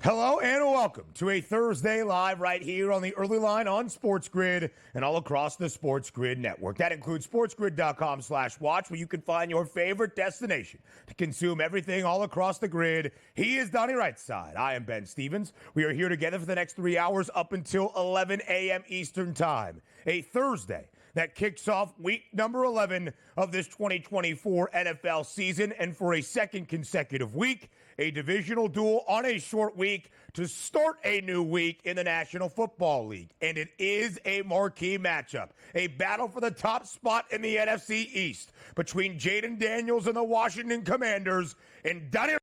Hello and welcome to a Thursday live right here on the early line on SportsGrid and all across the SportsGrid network. That includes sportsgrid.com/watch, where you can find your favorite destination to consume everything all across the grid. He is Donnie Rightside. I am Ben Stevens. We are here together for the next 3 hours up until 11 a.m. Eastern Time. A Thursday that kicks off week number 11 of this 2024 NFL season, and for a second consecutive week, a divisional duel on a short week to start a new week in the National Football League. And it is a marquee matchup, a battle for the top spot in the NFC East between Jaden Daniels and the Washington Commanders and Donnie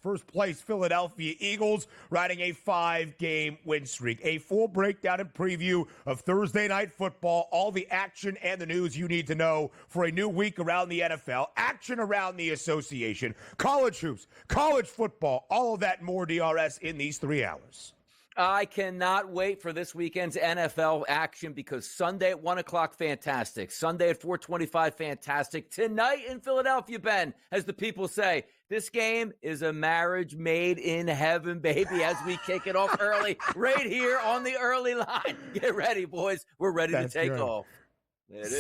first place Philadelphia Eagles riding a 5-game win streak. A full breakdown and preview of Thursday Night Football, all the action and the news you need to know for a new week around the NFL, action around the association, college hoops, college football, all of that and more, DRS, in these 3 hours. I cannot wait for this weekend's NFL action because Sunday at 1 o'clock, fantastic. Sunday at 4:25, fantastic. Tonight in Philadelphia, Ben, as the people say, this game is a marriage made in heaven, baby, as we kick it off early right here on the early line. Get ready, boys. We're ready to take off.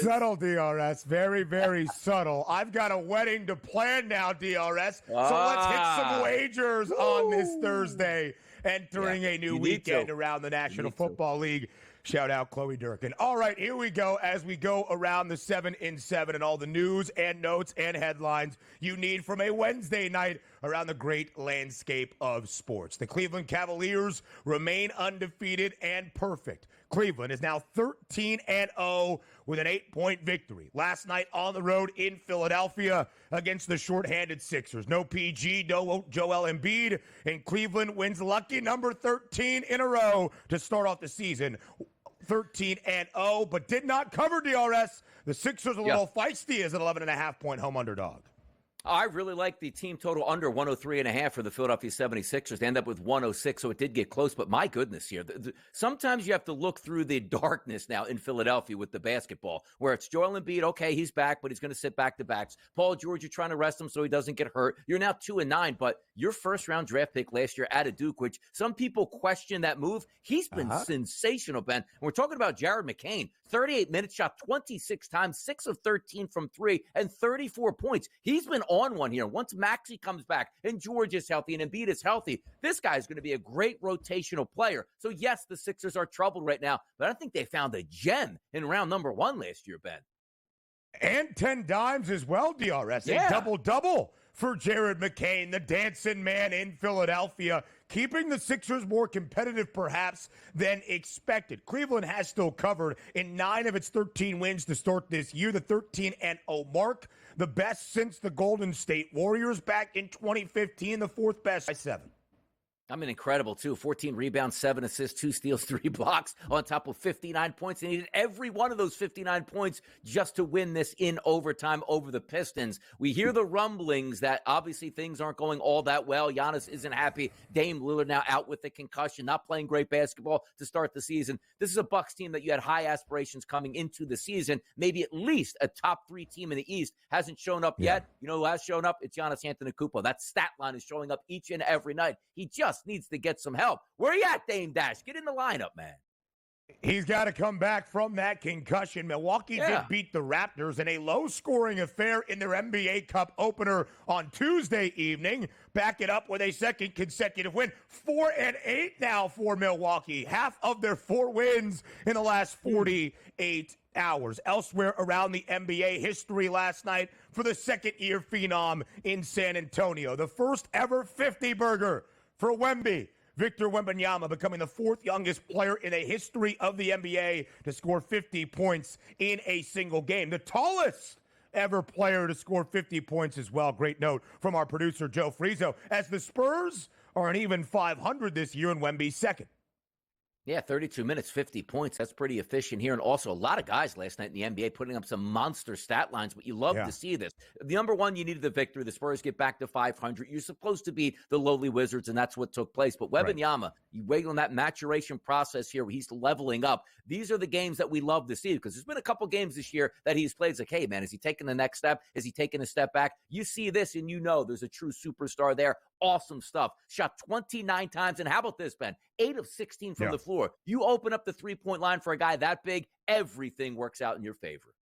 Subtle, DRS. Very, very subtle. I've got a wedding to plan now, DRS. So let's hit some wagers on this Thursday, entering a new weekend around the National Football League. Shout out Chloe Durkin. All right, here we go as we go around the 7 in 7 and all the news and notes and headlines you need from a Wednesday night around the great landscape of sports. The Cleveland Cavaliers remain undefeated and perfect. Cleveland is now 13-0 with an 8-point victory last night on the road in Philadelphia against the shorthanded Sixers. No PG, no Joel Embiid, and Cleveland wins lucky number 13 in a row to start off the season. 13-0, but did not cover, DRS. The Sixers a little feisty as an 11.5-point home underdog. I really like the team total under 103.5 for the Philadelphia 76ers. They end up with 106, so it did get close. But my goodness here, sometimes you have to look through the darkness now in Philadelphia with the basketball, where it's Joel Embiid, okay, he's back, but he's going to sit back-to-backs. Paul George, you're trying to rest him so he doesn't get hurt. You're now 2-9, but your first-round draft pick last year out of Duke, which some people question that move, he's been sensational, Ben. And we're talking about Jared McCain, 38 minutes, shot 26 times, 6 of 13 from 3, and 34 points. He's been on one here. Once Maxey comes back and George is healthy and Embiid is healthy, this guy is going to be a great rotational player. So, yes, the Sixers are troubled right now, but I think they found a gem in round number 1 last year, Ben. And 10 dimes as well, DRS. A double-double for Jared McCain, the dancing man in Philadelphia, keeping the Sixers more competitive perhaps than expected. Cleveland has still covered in 9 of its 13 wins to start this year, the 13-0 mark, the best since the Golden State Warriors back in 2015, the 4th best by 7. I mean, incredible, too. 14 rebounds, 7 assists, 2 steals, 3 blocks on top of 59 points. They needed every one of those 59 points just to win this in overtime over the Pistons. We hear the rumblings that obviously things aren't going all that well. Giannis isn't happy. Dame Lillard now out with the concussion, not playing great basketball to start the season. This is a Bucks team that you had high aspirations coming into the season. Maybe at least a top 3 team in the East hasn't shown up yet. You know who has shown up? It's Giannis Antetokounmpo. That stat line is showing up each and every night. He just needs to get some help. Where you at, Dame Dash? Get in the lineup, man. He's got to come back from that concussion. Milwaukee did beat the Raptors in a low-scoring affair in their NBA Cup opener on Tuesday evening. Back it up with a second consecutive win. 4-8 now for Milwaukee. Half of their 4 wins in the last 48 hours. Elsewhere around the NBA, history last night for the second-year phenom in San Antonio. The first ever 50-burger for Wemby. Victor Wembanyama becoming the 4th youngest player in the history of the NBA to score 50 points in a single game. The tallest ever player to score 50 points as well. Great note from our producer, Joe Frizo, as the Spurs are an even 500 this year and Wemby's second. Yeah, 32 minutes, 50 points. That's pretty efficient here. And also a lot of guys last night in the NBA putting up some monster stat lines, but you love to see this. The number one, you needed the victory. The Spurs get back to 500. You're supposed to beat the lowly Wizards, and that's what took place. But Wembanyama, you wait on that maturation process here where he's leveling up. These are the games that we love to see because there's been a couple games this year that he's played. It's like, hey, man, is he taking the next step? Is he taking a step back? You see this and you know there's a true superstar there. awesome stuff. Shot 29 times. And how about this, Ben? 8 of 16 from the floor. You open up the three-point line for a guy that big, everything works out in your favor.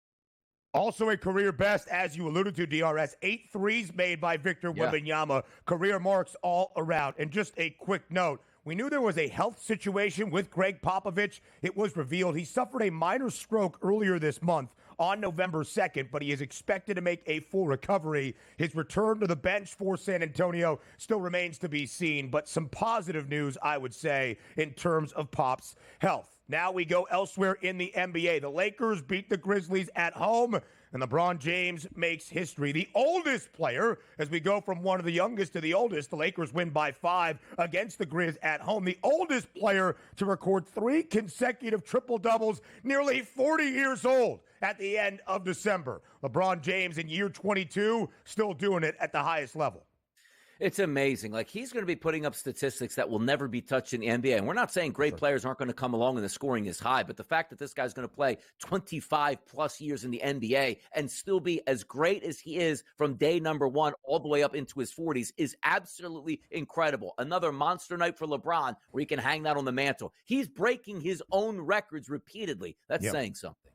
Also a career best, as you alluded to, DRS. 8 threes made by Victor Wembanyama. Career marks all around. And just a quick note, we knew there was a health situation with Greg Popovich. It was revealed he suffered a minor stroke earlier this month on November 2nd, but he is expected to make a full recovery. His return to the bench for San Antonio still remains to be seen, but some positive news, I would say, in terms of Pop's health. Now we go elsewhere in the NBA. The Lakers beat the Grizzlies at home, and LeBron James makes history. The oldest player, as we go from one of the youngest to the oldest, the Lakers win by 5 against the Grizz at home. The oldest player to record 3 consecutive triple-doubles, nearly 40 years old at the end of December. LeBron James in year 22, still doing it at the highest level. It's amazing. Like, he's going to be putting up statistics that will never be touched in the NBA. And we're not saying great players aren't going to come along and the scoring is high, but the fact that this guy's going to play 25-plus years in the NBA and still be as great as he is from day number 1 all the way up into his 40s is absolutely incredible. Another monster night for LeBron where he can hang that on the mantle. He's breaking his own records repeatedly. That's saying something.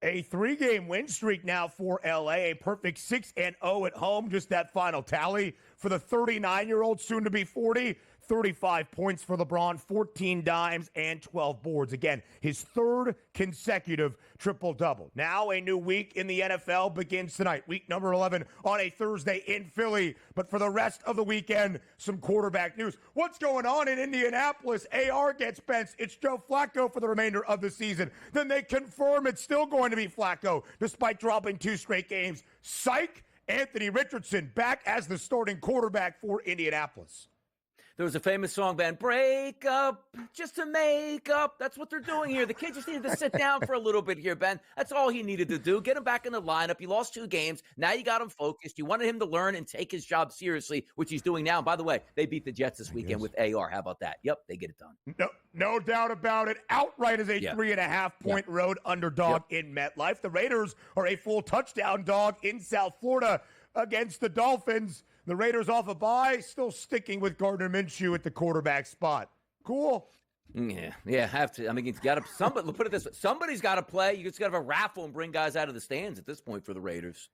A 3-game win streak now for L.A., a perfect 6-0 at home, just that final tally for the 39-year-old, soon to be 40. 35 points for LeBron, 14 dimes, and 12 boards. Again, his third consecutive triple-double. Now a new week in the NFL begins tonight. Week number 11 on a Thursday in Philly. But for the rest of the weekend, some quarterback news. What's going on in Indianapolis? AR gets benched. It's Joe Flacco for the remainder of the season. Then they confirm it's still going to be Flacco, despite dropping 2 straight games. Psych! Anthony Richardson back as the starting quarterback for Indianapolis. There was a famous song, Ben, break up just to make up. That's what they're doing here. The kid just needed to sit down for a little bit here, Ben. That's all he needed to do. Get him back in the lineup. He lost 2 games. Now you got him focused. You wanted him to learn and take his job seriously, which he's doing now. And by the way, they beat the Jets this weekend with AR. How about that? Yep, they get it done. No doubt about it. Outright as a 3.5-point road underdog in MetLife. The Raiders are a full touchdown dog in South Florida against the Dolphins. The Raiders off a bye, still sticking with Gardner Minshew at the quarterback spot. Cool. Yeah, have to. I mean, it's got to. Somebody put it this way: somebody's got to play. You just got to have a raffle and bring guys out of the stands at this point for the Raiders.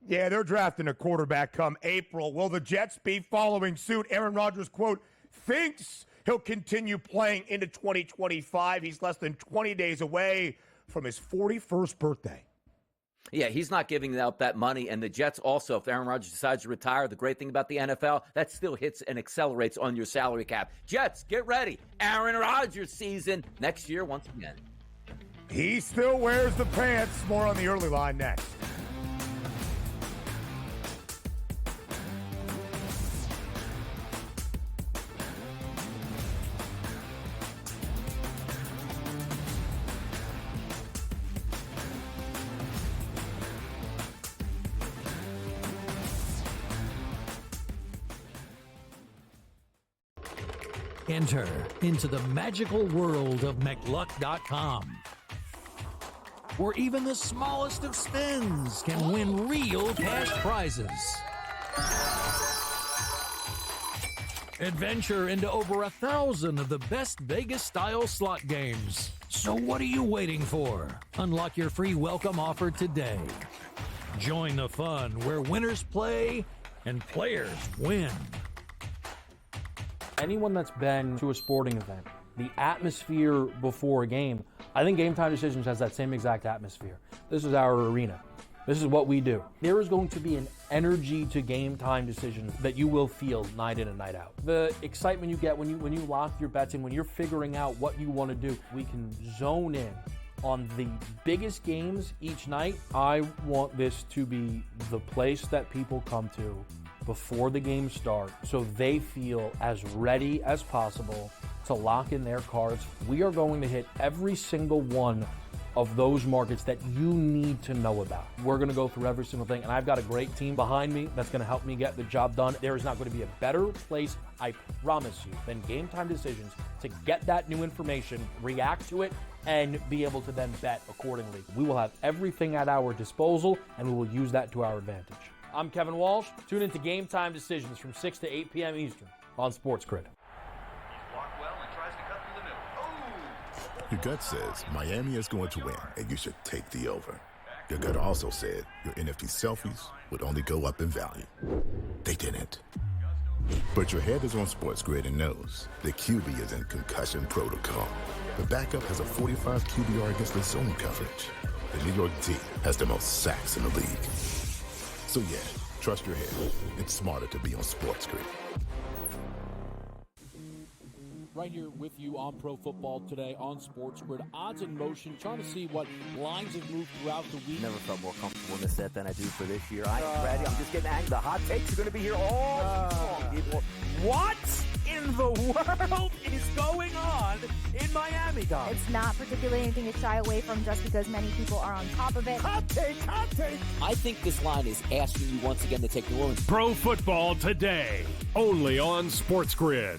Yeah, they're drafting a quarterback come April. Will the Jets be following suit? Aaron Rodgers, quote, thinks he'll continue playing into 2025. He's less than 20 days away from his 41st birthday. Yeah, he's not giving out that money. And the Jets also, if Aaron Rodgers decides to retire, the great thing about the NFL, that still hits and accelerates on your salary cap. Jets, get ready. Aaron Rodgers season next year once again. He still wears the pants. More on the early line next. Enter into the magical world of McLuck.com, where even the smallest of spins can win real cash prizes. Adventure into over 1,000 of the best Vegas-style slot games. So what are you waiting for? Unlock your free welcome offer today. Join the fun where winners play and players win. Anyone that's been to a sporting event, the atmosphere before a game, I think Game Time Decisions has that same exact atmosphere. This is our arena. This is what we do. There is going to be an energy to Game Time Decisions that you will feel night in and night out. The excitement you get when you lock your bets in, when you're figuring out what you want to do, we can zone in on the biggest games each night. I want this to be the place that people come to before the games start so they feel as ready as possible to lock in their cards. We are going to hit every single one of those markets that you need to know about. We're going to go through every single thing, and I've got a great team behind me that's going to help me get the job done. There is not going to be a better place, I promise you, than Game Time Decisions to get that new information, react to it, and be able to then bet accordingly. We will have everything at our disposal, and we will use that to our advantage. I'm Kevin Walsh. Tune into Game Time Decisions from 6 to 8 p.m. Eastern on SportsGrid. Your gut says Miami is going to win, and you should take the over. Your gut also said your NFT selfies would only go up in value. They didn't. But your head is on SportsGrid and knows the QB is in concussion protocol. The backup has a 45 QBR against the zone coverage. The New York D has the most sacks in the league. So yeah, trust your head. It's smarter to be on SportsGrid. Right here with you on Pro Football Today on SportsGrid. Odds in motion, trying to see what lines have moved throughout the week. Never felt more comfortable in this set than I do for this year. I am ready. I'm just getting angry. The hot takes are going to be here all long, people. What in the world is going on in Miami, guys? It's not particularly anything to shy away from just because many people are on top of it. Hot take, hot take. I think this line is asking you once again to take New Orleans. Pro Football Today, only on SportsGrid.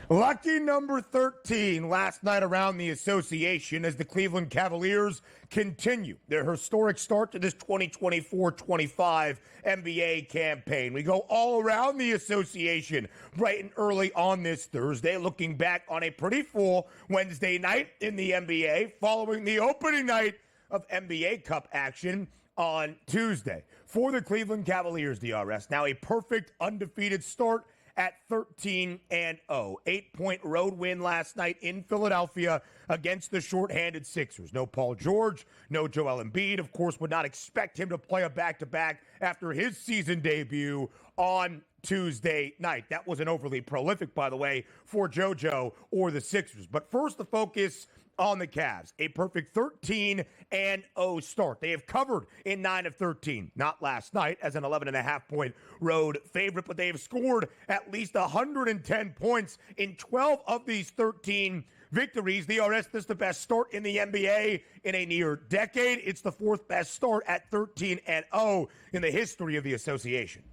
Lucky number 13 last night around the association as the Cleveland Cavaliers continue their historic start to this 2024-25 NBA campaign. We go all around the association bright and early on this Thursday, looking back on a pretty full Wednesday night in the NBA following the opening night of NBA Cup action on Tuesday. For the Cleveland Cavaliers, DRS, now a perfect undefeated start at 13-0. 8-point road win last night in Philadelphia against the shorthanded Sixers. No Paul George, no Joel Embiid. Of course, would not expect him to play a back-to-back after his season debut on Tuesday night. That wasn't overly prolific, by the way, for JoJo or the Sixers. But first, the focus on the Cavs. A perfect 13-0 start. They have covered in 9 of 13. Not last night as an 11.5-point road favorite, but they have scored at least 110 points in 12 of these 13 victories. DRS, this is the best start in the NBA in a near decade. It's the fourth best start at 13-0 in the history of the association.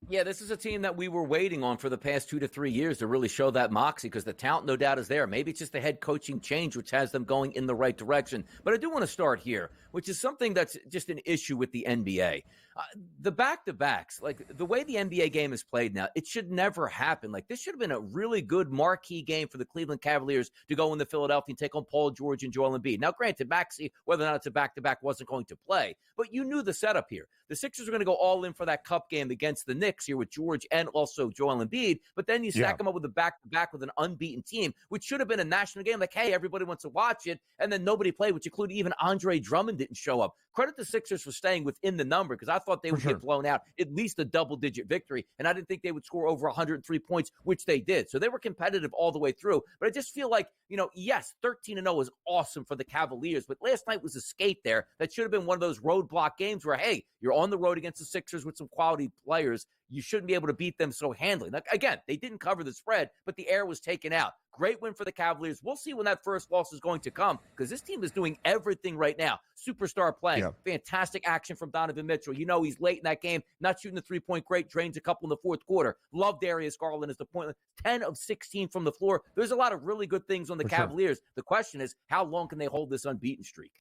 Yeah, this is a team that we were waiting on for the past 2 to 3 years to really show that moxie because the talent, no doubt, is there. Maybe it's just the head coaching change, which has them going in the right direction. But I do want to start here, which is something that's just an issue with the NBA. The back-to-backs, like the way the NBA game is played now, it should never happen. Like this should have been a really good marquee game for the Cleveland Cavaliers to go into Philadelphia and take on Paul George and Joel Embiid. Now, granted, Maxey, whether or not it's a back-to-back, wasn't going to play, but you knew the setup here. The Sixers are going to go all in for that cup game against the Knicks here with George and also Joel Embiid, but then you stack them up with a back-to-back with an unbeaten team, which should have been a national game. Like, hey, everybody wants to watch it, and then nobody played, which included even Andre Drummond didn't show up. Credit the Sixers for staying within the number because I thought they would get blown out, at least a double-digit victory, and I didn't think they would score over 103 points, which they did. So they were competitive all the way through, but I just feel like, yes, 13-0 is awesome for the Cavaliers, but last night was a skate there that should have been one of those roadblock games where, hey, you're on the road against the Sixers with some quality players. You shouldn't be able to beat them so handily. Like, again, they didn't cover the spread, but the air was taken out. Great win for the Cavaliers. We'll see when that first loss is going to come because this team is doing everything right now. Superstar playing. Fantastic action from Donovan Mitchell. He's late in that game, not shooting the three-point great, drains a couple in the fourth quarter. Love Darius Garland as the point. 10 of 16 from the floor. There's a lot of really good things on the Cavaliers. The question is, how long can they hold this unbeaten streak?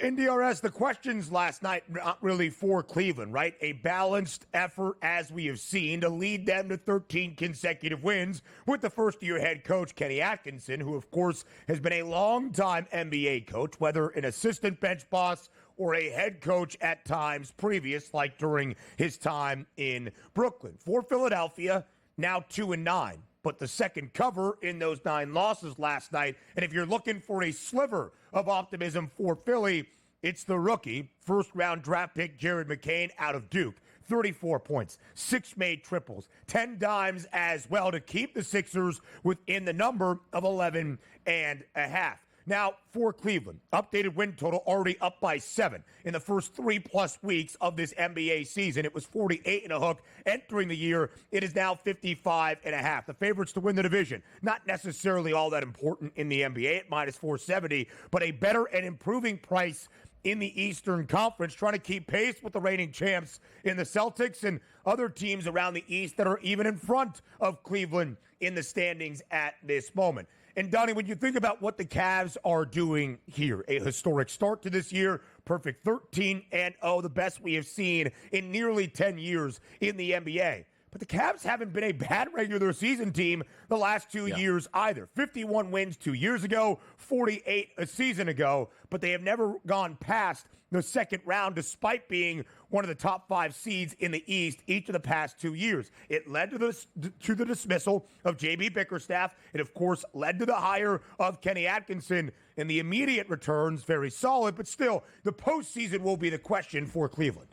In DRS, the questions last night, not really for Cleveland, right? A balanced effort, as we have seen, to lead them to 13 consecutive wins with the first-year head coach, Kenny Atkinson, who, of course, has been a long-time NBA coach, whether an assistant bench boss or a head coach at times previous, like during his time in Brooklyn. For Philadelphia, now 2-9. But the second cover in those 9 losses last night. And if you're looking for a sliver of optimism for Philly, it's the rookie, first-round draft pick Jared McCain out of Duke. 34 points, 6 made triples, 10 dimes as well to keep the Sixers within the number of 11 and a half. Now, for Cleveland, updated win total already up by 7 in the first 3+ weeks of this NBA season. It was 48 and a hook entering the year. It is now 55.5. The favorites to win the division, not necessarily all that important in the NBA at -470, but a better and improving price in the Eastern Conference, trying to keep pace with the reigning champs in the Celtics and other teams around the East that are even in front of Cleveland in the standings at this moment. And, Donnie, when you think about what the Cavs are doing here, a historic start to this year, perfect 13-0, the best we have seen in nearly 10 years in the NBA. But the Cavs haven't been a bad regular season team the last 2 years either. 51 wins 2 years ago, 48 a season ago, but they have never gone past the second round despite being one of the top 5 seeds in the East each of the past 2 years. It led to the dismissal of J.B. Bickerstaff. It, of course, led to the hire of Kenny Atkinson, and the immediate returns very solid, but still, the postseason will be the question for Cleveland.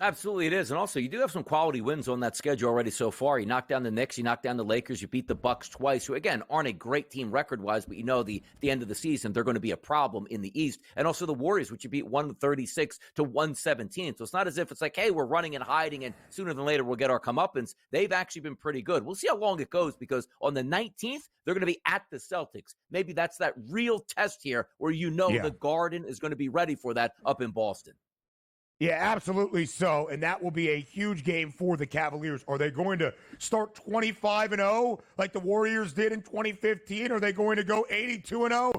Absolutely it is. And also, you do have some quality wins on that schedule already so far. You knocked down the Knicks, you knocked down the Lakers, you beat the Bucks twice, who, again, aren't a great team record-wise, but you know the end of the season, they're going to be a problem in the East. And also the Warriors, which you beat 136 to 117. So it's not as if it's like, hey, we're running and hiding, and sooner than later we'll get our comeuppance. They've actually been pretty good. We'll see how long it goes, because on the 19th, they're going to be at the Celtics. Maybe that's that real test here where the Garden is going to be ready for that up in Boston. Yeah, absolutely so, and that will be a huge game for the Cavaliers. Are they going to start 25-0 like the Warriors did in 2015? Are they going to go 82-0?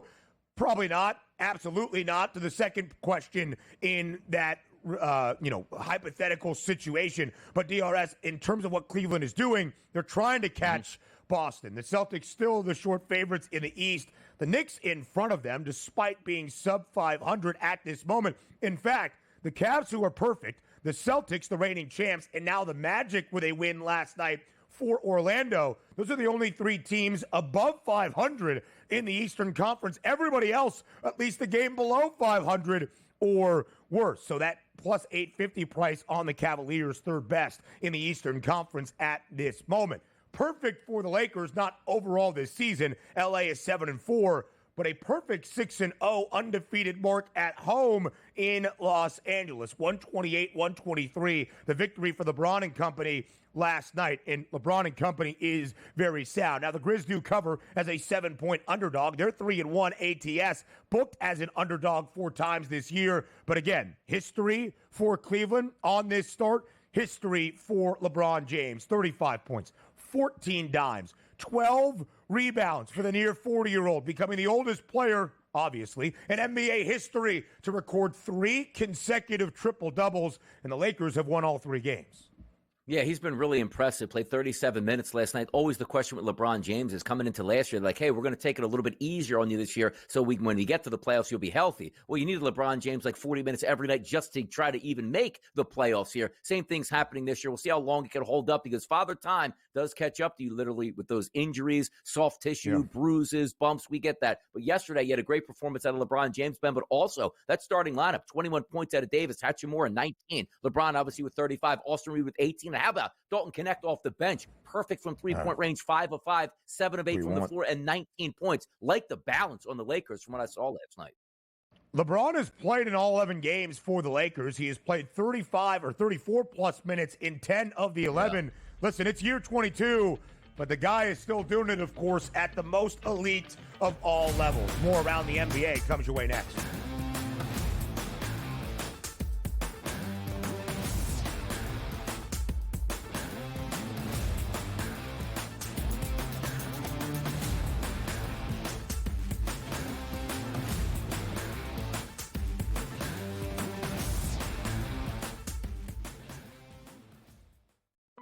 Probably not. Absolutely not. To the second question in that hypothetical situation. But DRS, in terms of what Cleveland is doing, they're trying to catch Boston. The Celtics still the short favorites in the East. The Knicks in front of them, despite being sub 500 at this moment. In fact, the Cavs, who are perfect, the Celtics, the reigning champs, and now the Magic with a win last night for Orlando. Those are the only 3 teams above 500 in the Eastern Conference. Everybody else, at least a game below 500 or worse. So that plus 850 price on the Cavaliers, third best in the Eastern Conference at this moment. Perfect for the Lakers, not overall this season. LA is 7-4. But a perfect 6-0 undefeated mark at home in Los Angeles. 128-123, the victory for LeBron and company last night. And LeBron and company is very sound. Now, the Grizz do cover as a 7-point underdog. They're 3-1 ATS, booked as an underdog 4 times this year. But again, history for Cleveland on this start. History for LeBron James. 35 points, 14 dimes, 12 rebounds for the near 40-year-old, becoming the oldest player, obviously, in NBA history to record 3 consecutive triple-doubles, and the Lakers have won all 3 games. Yeah, he's been really impressive. Played 37 minutes last night. Always the question with LeBron James is coming into last year, like, hey, we're going to take it a little bit easier on you this year so when we get to the playoffs, you'll be healthy. Well, you needed LeBron James like 40 minutes every night just to try to even make the playoffs here. Same thing's happening this year. We'll see how long he can hold up, because Father Time does catch up to you literally with those injuries, soft tissue, bruises, bumps. We get that. But yesterday, you had a great performance out of LeBron James, Ben, but also that starting lineup, 21 points out of Davis, Hachimura, 19. LeBron obviously with 35, Austin Reed with 18. And how about Dalton Connect off the bench? Perfect from three-point range, 5 of 5, 7 of 8 from the floor, and 19 points. Like the balance on the Lakers from what I saw last night. LeBron has played in all 11 games for the Lakers. He has played 35 or 34-plus minutes in 10 of the 11. Yeah. Listen, it's year 22, but the guy is still doing it, of course, at the most elite of all levels. More around the NBA comes your way next.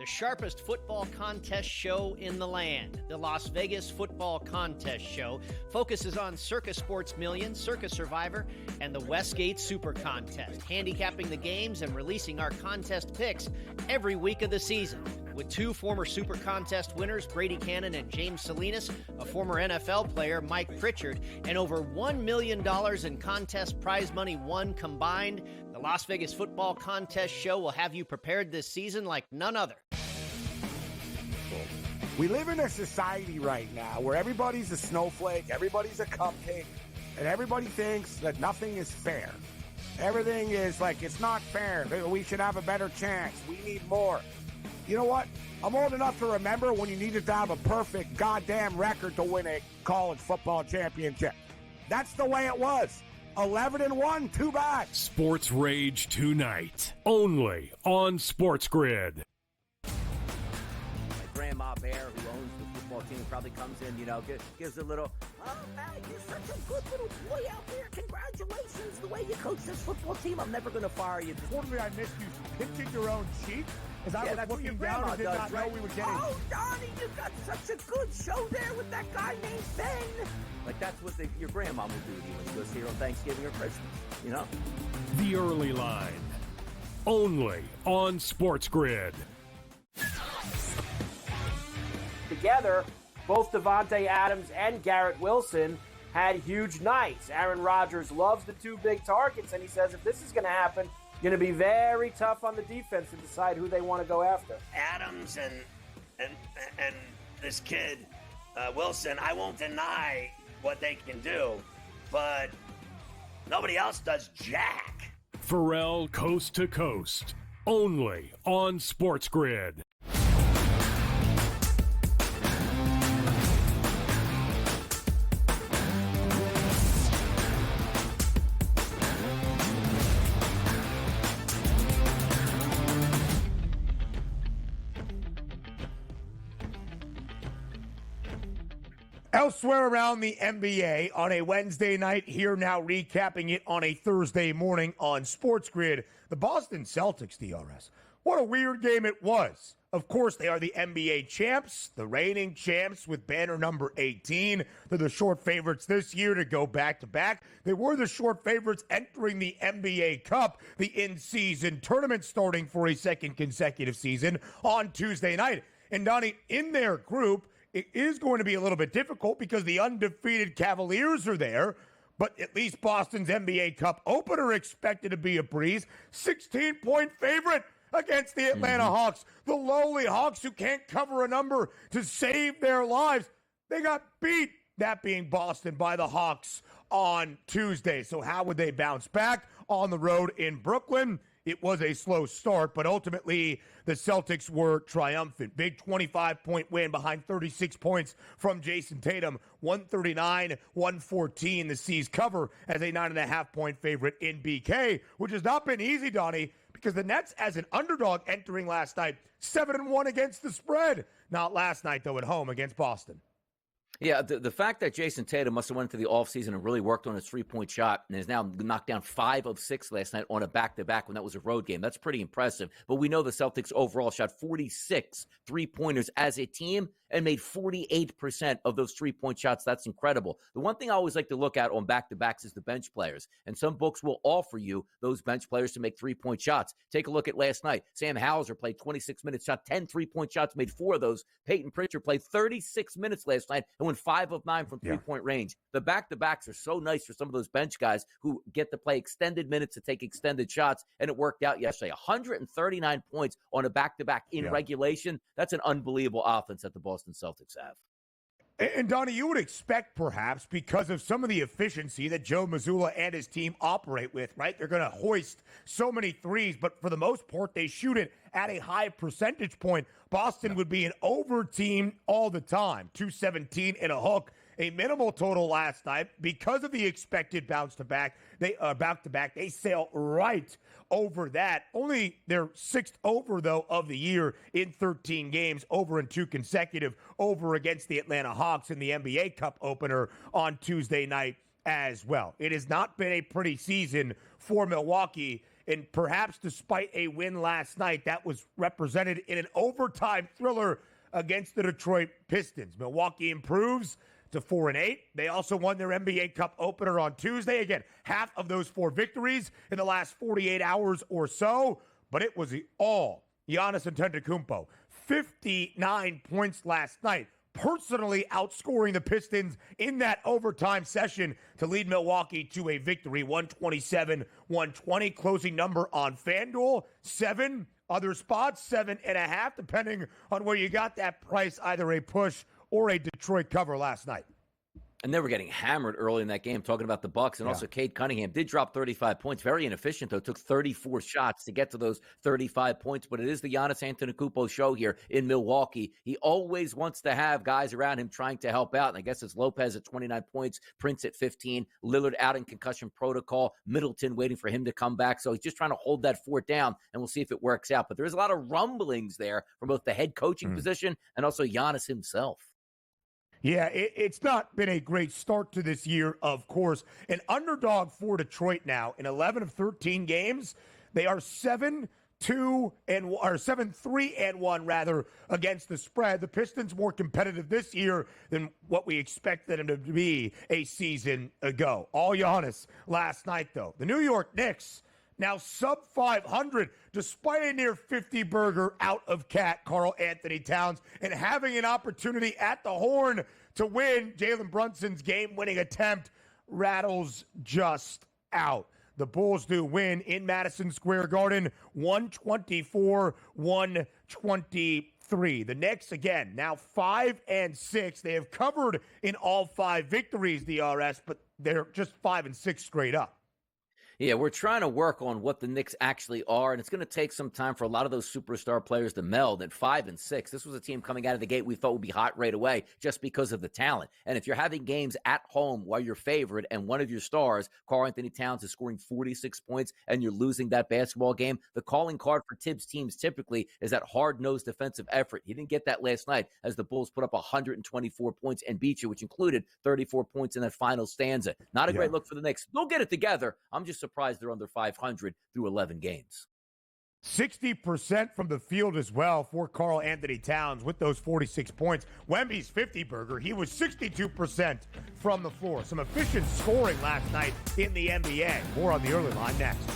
Sharpest football contest show in the land. The Las Vegas Football Contest Show focuses on Circus Sports Million, Circus Survivor, and the Westgate Super Contest, handicapping the games and releasing our contest picks every week of the season. With 2 former Super Contest winners, Brady Cannon and James Salinas, a former NFL player, Mike Pritchard, and over $1 million in contest prize money won combined, the Las Vegas Football Contest Show will have you prepared this season like none other. We live in a society right now where everybody's a snowflake, everybody's a cupcake, and everybody thinks that nothing is fair. Everything is like, it's not fair. We should have a better chance. We need more. You know what? I'm old enough to remember when you needed to have a perfect goddamn record to win a college football championship. That's the way it was. 11-1, too bad. Sports Rage tonight, only on SportsGrid. My grandma Bear, who owns the football team, probably comes in, gives a little, "Oh, man, you're such a good little boy out there. Congratulations, the way you coach this football team. I'm never going to fire you." Totally, I missed you pinching your own cheek as I was that's what looking your down grandma and did does, not right? know we were getting. "Oh, Donnie, you got such a good show there with that guy named Ben." Like, that's what your grandma will do to you when you go see her on Thanksgiving or Christmas, The Early Line, only on SportsGrid. Together, both Devontae Adams and Garrett Wilson had huge nights. Aaron Rodgers loves the two big targets, and he says if this is going to happen, it's going to be very tough on the defense to decide who they want to go after. Adams and this kid, Wilson, I won't deny what they can do, but nobody else does jack. Pharrell Coast to Coast, only on SportsGrid. Elsewhere around the NBA on a Wednesday night, here now recapping it on a Thursday morning on SportsGrid, the Boston Celtics, DRS. What a weird game it was. Of course, they are the NBA champs, the reigning champs with banner number 18. They're the short favorites this year to go back-to-back. They were the short favorites entering the NBA Cup, the in-season tournament starting for a second consecutive season on Tuesday night. And Donnie, in their group, it is going to be a little bit difficult because the undefeated Cavaliers are there, but at least Boston's NBA Cup opener expected to be a breeze. 16-point favorite against the Atlanta Hawks. The lowly Hawks who can't cover a number to save their lives. They got beat, that being Boston, by the Hawks on Tuesday. So how would they bounce back on the road in Brooklyn? It was a slow start, but ultimately the Celtics were triumphant. Big 25-point win behind 36 points from Jason Tatum. 139-114. The C's cover as a 9.5-point favorite in BK, which has not been easy, Donnie, because the Nets, as an underdog entering last night, 7-1 against the spread. Not last night, though, at home against Boston. Yeah, the fact that Jason Tatum must have went into the offseason and really worked on his three-point shot and has now knocked down 5 of 6 last night on a back-to-back when that was a road game, that's pretty impressive. But we know the Celtics overall shot 46 three-pointers as a team and made 48% of those three-point shots. That's incredible. The one thing I always like to look at on back-to-backs is the bench players. And some books will offer you those bench players to make three-point shots. Take a look at last night. Sam Hauser played 26 minutes, shot 10 three-point shots, made 4 of those. Peyton Pritchard played 36 minutes last night and went 5 of 9 from three-point range. The back-to-backs are so nice for some of those bench guys who get to play extended minutes to take extended shots, and it worked out yesterday. 139 points on a back-to-back in regulation. That's an unbelievable offense that the Boston Celtics have. And Donnie, you would expect perhaps because of some of the efficiency that Joe Mazzulla and his team operate with, right? They're going to hoist so many threes, but for the most part, they shoot it at a high percentage point. Boston would be an over team all the time. 217 and a hook, a minimal total last night. Because of the expected back-to-back, they sail right over that. Only their 6th over, though, of the year in 13 games, over in 2 consecutive, over against the Atlanta Hawks in the NBA Cup opener on Tuesday night as well. It has not been a pretty season for Milwaukee, and perhaps despite a win last night, that was represented in an overtime thriller against the Detroit Pistons. Milwaukee improves to 4-8. They also won their NBA Cup opener on Tuesday. Again, half of those 4 victories in the last 48 hours or so, but it was all Giannis Antetokounmpo. 59 points last night, personally outscoring the Pistons in that overtime session to lead Milwaukee to a victory, 127-120. Closing number on FanDuel, 7. Other spots, 7.5, depending on where you got that price, either a push or a Detroit cover last night. And they were getting hammered early in that game, talking about the Bucks. And also Cade Cunningham did drop 35 points. Very inefficient, though. Took 34 shots to get to those 35 points. But it is the Giannis Antetokounmpo show here in Milwaukee. He always wants to have guys around him trying to help out. And I guess it's Lopez at 29 points, Prince at 15, Lillard out in concussion protocol, Middleton waiting for him to come back. So he's just trying to hold that fort down, and we'll see if it works out. But there is a lot of rumblings there from both the head coaching position and also Giannis himself. Yeah, it's not been a great start to this year, of course. An underdog for Detroit now in 11 of 13 games. They are 7-3-1 rather against the spread. The Pistons more competitive this year than what we expected them to be a season ago. All Giannis last night, though. The New York Knicks now sub 500 despite a near 50 burger out of cat Karl Anthony Towns and having an opportunity at the horn to win. Jalen Brunson's game-winning attempt rattles just out. The Bulls do win in Madison Square Garden, 124-123. The Knicks, again, now 5-6. They have covered in all 5 victories, DRS, but they're just 5-6 straight up. Yeah, we're trying to work on what the Knicks actually are, and it's going to take some time for a lot of those superstar players to meld. At 5-6, this was a team coming out of the gate we thought would be hot right away just because of the talent. And if you're having games at home while you're favored and one of your stars, Karl Anthony Towns, is scoring 46 points and you're losing that basketball game, the calling card for Tibbs teams typically is that hard-nosed defensive effort. He didn't get that last night as the Bulls put up 124 points and beat you, which included 34 points in that final stanza. Not a great look for the Knicks. They'll get it together. I'm just surprised they're under 500 through 11 games. 60% from the field as well for Karl Anthony Towns with those 46 points. Wemby's 50 burger, he was 62% from the floor. Some efficient scoring last night in the NBA. More on the early line next.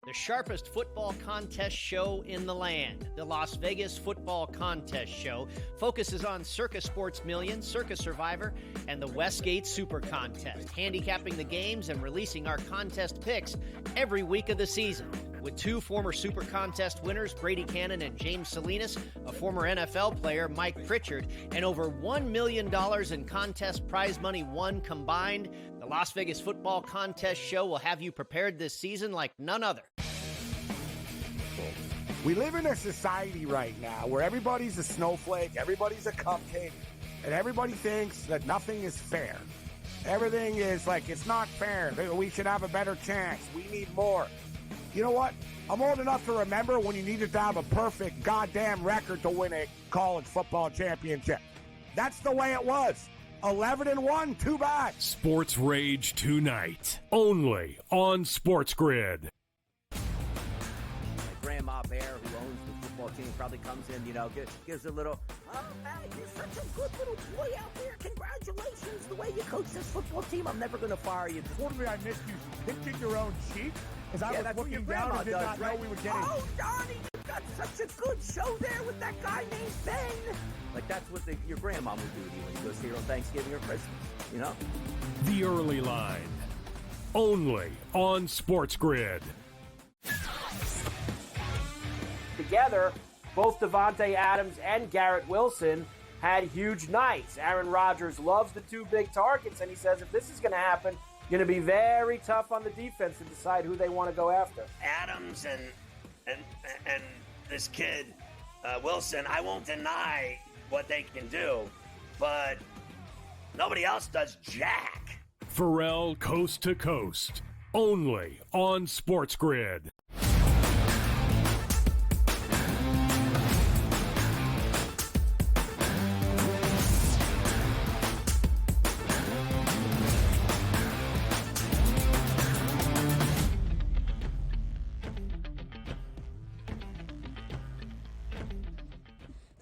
The sharpest football contest show in the land. The Las Vegas Football Contest Show focuses on Circa Sports Million, Circa Survivor, and the Westgate Super Contest, handicapping the games and releasing our contest picks every week of the season. With 2 former Super Contest winners, Brady Cannon and James Salinas, a former NFL player, Mike Pritchard, and over $1 million in contest prize money won combined, the Las Vegas Football Contest Show will have you prepared this season like none other. We live in a society right now where everybody's a snowflake, everybody's a cupcake, and everybody thinks that nothing is fair. Everything is like, it's not fair. We should have a better chance. We need more. You know what? I'm old enough to remember when you needed to have a perfect goddamn record to win a college football championship. That's the way it was. 11-1, too bad. Sports Rage tonight, only on SportsGrid. Grandma Bear, who owns the football team, probably comes in, gives a little, "Oh, man, you're such a good little boy out there. Congratulations, the way you coach this football team. I'm never going to fire you." Totally, I missed you pinching your own cheek as I was that's what your looking down grandma and did does, not right? know we were getting. "Oh, Donnie, you've got such a good show there with that guy named Ben." Like, that's what your grandma would do to you when you go see her on Thanksgiving or Christmas, The Early Line, only on SportsGrid. Together, both Davante Adams and Garrett Wilson had huge nights. Aaron Rodgers loves the 2 big targets, and he says if this is going to happen, going to be very tough on the defense to decide who they want to go after. Adams and this kid, Wilson, I won't deny what they can do, but nobody else does jack. Pharrell Coast to Coast, only on SportsGrid.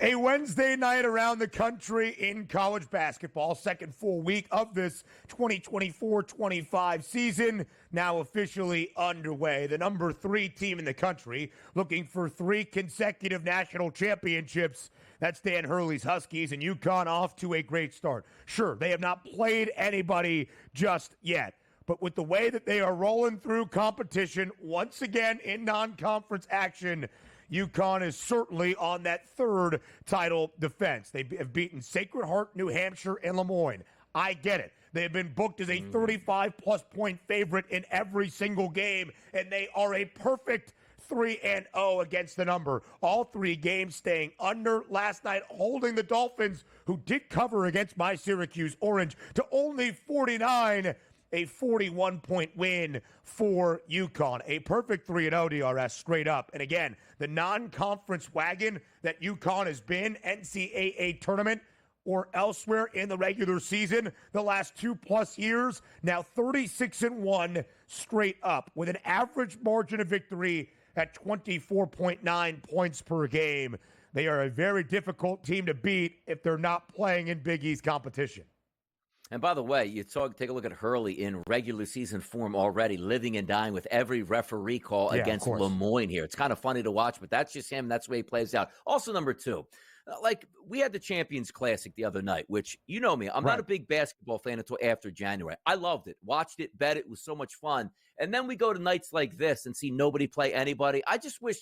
A Wednesday night around the country in college basketball, second full week of this 2024-25 season, now officially underway. The number 3 team in the country looking for 3 consecutive national championships. That's Dan Hurley's Huskies, and UConn off to a great start. Sure, they have not played anybody just yet, but with the way that they are rolling through competition, once again in non-conference action, UConn is certainly on that 3rd title defense. They have beaten Sacred Heart, New Hampshire, and Lemoyne. I get it. They have been booked as a 35-plus point favorite in every single game, and they are a perfect 3-0 against the number. All 3 games staying under. Last night, holding the Dolphins, who did cover against my Syracuse Orange, to only 49. A 41-point win for UConn. A perfect 3-0 DRS straight up. And again, the non-conference wagon that UConn has been, NCAA tournament or elsewhere in the regular season the last 2+ years, now 36-1 straight up with an average margin of victory at 24.9 points per game. They are a very difficult team to beat if they're not playing in Big East competition. And by the way, take a look at Hurley in regular season form already, living and dying with every referee call against Lemoyne here. It's kind of funny to watch, but that's just him. That's the way he plays out. Also, number 2, we had the Champions Classic the other night, which, you know me, I'm not a big basketball fan until after January. I loved it, watched it, bet it was so much fun. And then we go to nights like this and see nobody play anybody. I just wish,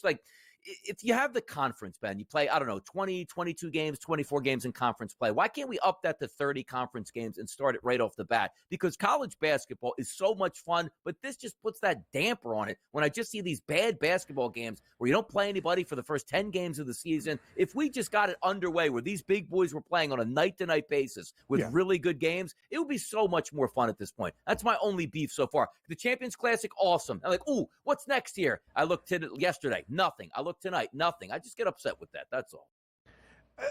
if you have the conference, Ben, you play, 20, 22 games, 24 games in conference play. Why can't we up that to 30 conference games and start it right off the bat? Because college basketball is so much fun, but this just puts that damper on it when I just see these bad basketball games where you don't play anybody for the first 10 games of the season. If we just got it underway where these big boys were playing on a night-to-night basis with really good games, it would be so much more fun at this point. That's my only beef so far. The Champions Classic, awesome. I'm like, ooh, what's next here? I looked at it yesterday, nothing. I look tonight, nothing. I just get upset with that. That's all.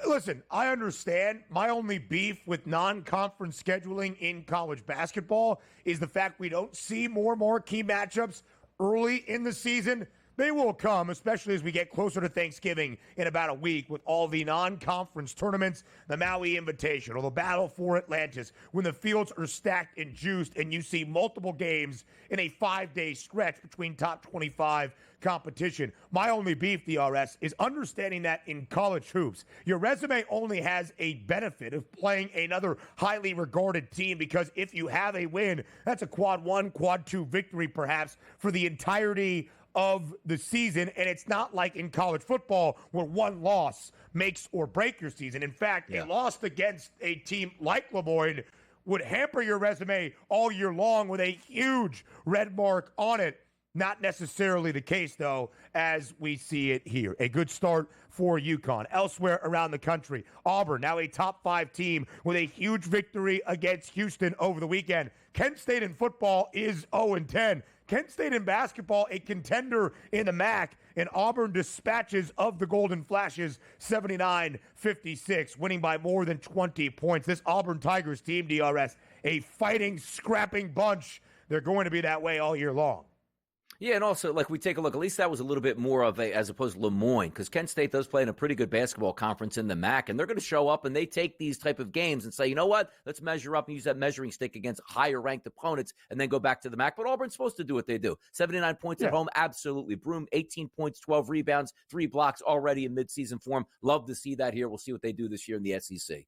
Listen, I understand. My only beef with non-conference scheduling in college basketball is the fact we don't see more marquee matchups early in the season. They will come, especially as we get closer to Thanksgiving in about a week with all the non-conference tournaments, the Maui Invitational, the Battle for Atlantis, when the fields are stacked and juiced and you see multiple games in a 5-day stretch between top 25 competition. My only beef, DRS, is understanding that in college hoops, your resume only has a benefit of playing another highly regarded team, because if you have a win, that's a quad 1, quad 2 victory perhaps for the entirety of the season, and it's not like in college football where one loss makes or break your season. In fact, a loss against a team like Lemoyne would hamper your resume all year long with a huge red mark on it. Not necessarily the case, though, as we see it here. A good start for UConn. Elsewhere around the country, Auburn, now a top 5 team with a huge victory against Houston over the weekend. Kent State in football is 0-10. Kent State in basketball, a contender in the MAC, and Auburn dispatches of the Golden Flashes 79-56, winning by more than 20 points. This Auburn Tigers team, DRS, a fighting, scrapping bunch. They're going to be that way all year long. Yeah, and also, we take a look, at least that was a little bit more of as opposed to Lemoyne, because Kent State does play in a pretty good basketball conference in the MAC, and they're going to show up and they take these type of games and say, you know what, let's measure up and use that measuring stick against higher-ranked opponents and then go back to the MAC. But Auburn's supposed to do what they do. 79 points at home, absolutely. Broom, 18 points, 12 rebounds, 3 blocks already in midseason form. Love to see that here. We'll see what they do this year in the SEC.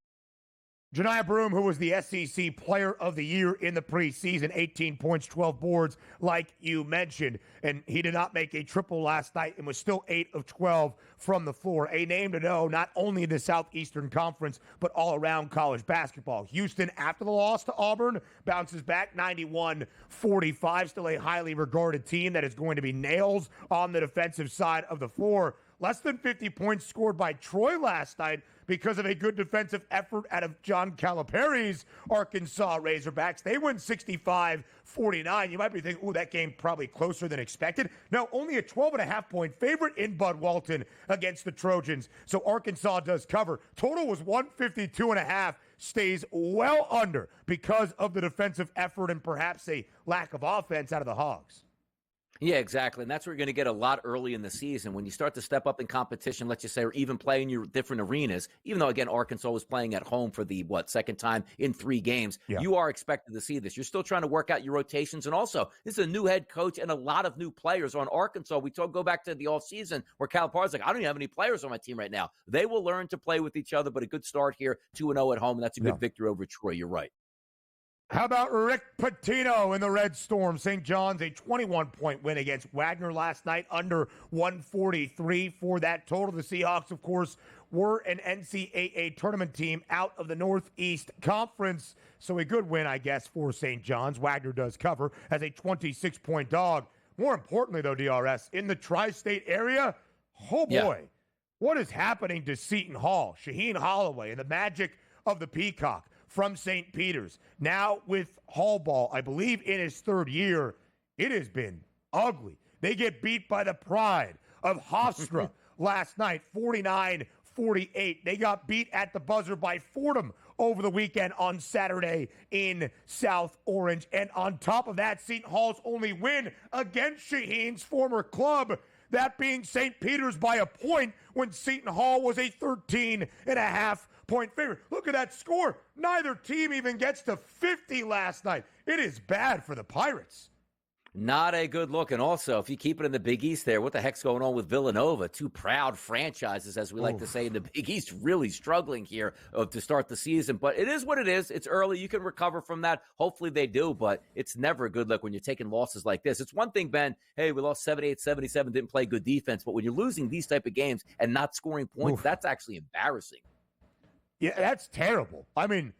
Janiah Broom, who was the SEC Player of the Year in the preseason, 18 points, 12 boards, like you mentioned. And he did not make a triple last night and was still 8 of 12 from the floor. A name to know, not only in the Southeastern Conference, but all around college basketball. Houston, after the loss to Auburn, bounces back 91-45. Still a highly regarded team that is going to be nails on the defensive side of the floor. Less than 50 points scored by Troy last night because of a good defensive effort out of John Calipari's Arkansas Razorbacks. They win 65-49. You might be thinking, that game probably closer than expected. No, only a 12.5-point favorite in Bud Walton against the Trojans. So Arkansas does cover. Total was 152.5. Stays well under because of the defensive effort and perhaps a lack of offense out of the Hogs. Yeah, exactly. And that's where you're going to get a lot early in the season. When you start to step up in competition, let's just say, or even play in your different arenas, even though, again, Arkansas was playing at home for the, second time in 3 games, you are expected to see this. You're still trying to work out your rotations. And also, this is a new head coach and a lot of new players on Arkansas. Go back to the offseason where Calipari's like, I don't even have any players on my team right now. They will learn to play with each other, but a good start here, 2-0 at home, and that's a good victory over Troy. You're right. How about Rick Pitino in the Red Storm? St. John's, a 21-point win against Wagner last night, under 143 for that total. The Seahawks, of course, were an NCAA tournament team out of the Northeast Conference, so a good win, I guess, for St. John's. Wagner does cover as a 26-point dog. More importantly, though, DRS, in the tri-state area, oh boy, what is happening to Seton Hall? Shaheen Holloway and the magic of the Peacock from St. Peter's. Now with Hall ball, I believe in his 3rd year, it has been ugly. They get beat by the pride of Hofstra last night, 49-48. They got beat at the buzzer by Fordham over the weekend on Saturday in South Orange. And on top of that, Seton Hall's only win against Shaheen's former club, that being St. Peter's by a point when Seton Hall was a 13.5-point favorite. Look at that score. Neither team even gets to 50 last night. It is bad for the Pirates. Not a good look. And also, if you keep it in the Big East there, what the heck's going on with Villanova? 2 proud franchises, as we like to say in the Big East, really struggling here to start the season. But it is what it is. It's early. You can recover from that. Hopefully they do, but it's never a good look when you're taking losses like this. It's one thing, Ben, hey, we lost 78-77, didn't play good defense. But when you're losing these type of games and not scoring points, that's actually embarrassing. Yeah, that's terrible. I mean,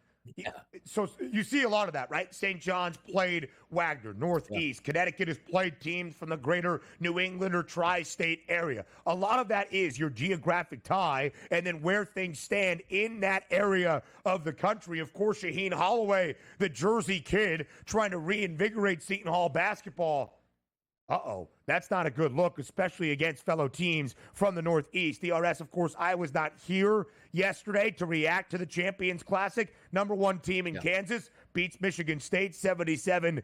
so you see a lot of that, right? St. John's played Wagner, Northeast. Connecticut has played teams from the greater New England or tri-state area. A lot of that is your geographic tie and then where things stand in that area of the country. Of course, Shaheen Holloway, the Jersey kid, trying to reinvigorate Seton Hall basketball. That's not a good look, especially against fellow teams from the Northeast. DRS, of course, I was not here yesterday to react to the Champions Classic. Number 1 team in Kansas beats Michigan State 77-69.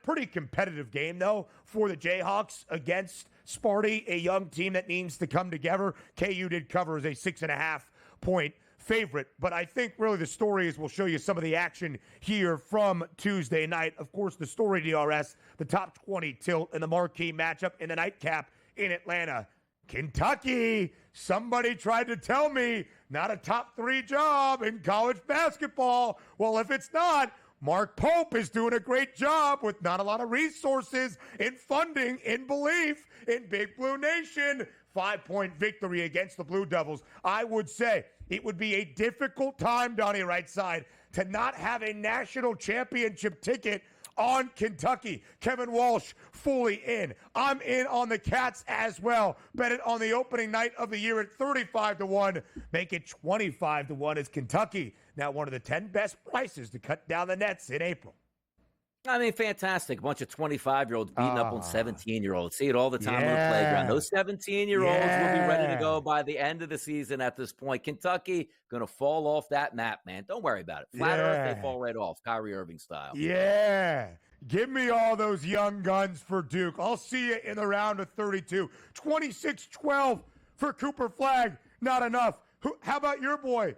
Pretty competitive game, though, for the Jayhawks against Sparty, a young team that needs to come together. KU did cover as a 6.5-point favorite, but I think really the story is we'll show you some of the action here from Tuesday night. Of course, the story, DRS, the top 20 tilt in the marquee matchup in the nightcap in Atlanta. Kentucky, somebody tried to tell me not a top 3 job in college basketball. Well, if it's not, Mark Pope is doing a great job with not a lot of resources in funding, in belief in Big Blue Nation. 5-point victory against the Blue Devils. I would say it would be a difficult time, Donnie Rightside, to not have a national championship ticket on Kentucky. Kevin Walsh fully in. I'm in on the Cats as well. Bet it on the opening night of the year at 35-1. Make it 25-1 as Kentucky now one of the 10 best prices to cut down the nets in April. I mean, fantastic. A bunch of 25-year-olds beating up on 17-year-olds. See it all the time on the playground. Those 17-year-olds will be ready to go by the end of the season at this point. Kentucky going to fall off that map, man. Don't worry about it. Flat Earth, they fall right off. Kyrie Irving style. Yeah. Give me all those young guns for Duke. I'll see you in the round of 32. 26-12 for Cooper Flagg. Not enough. How about your boy?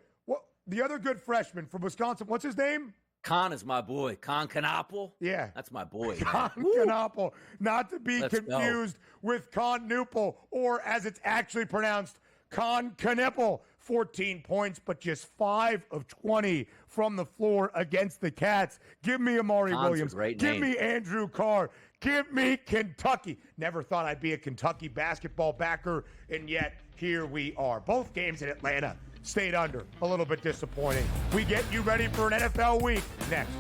The other good freshman from Wisconsin. What's his name? Con is my boy. Con Knopple? Yeah. That's my boy. Con Knopple. Not to be confused with Con Newple, or as it's actually pronounced, Con Knipple. 14 points, but just 5 of 20 from the floor against the Cats. Give me Amari Williams. Give me Andrew Carr. Give me Kentucky. Never thought I'd be a Kentucky basketball backer, and yet here we are. Both games in Atlanta stayed under. A little bit disappointing. We get you ready for an NFL week next.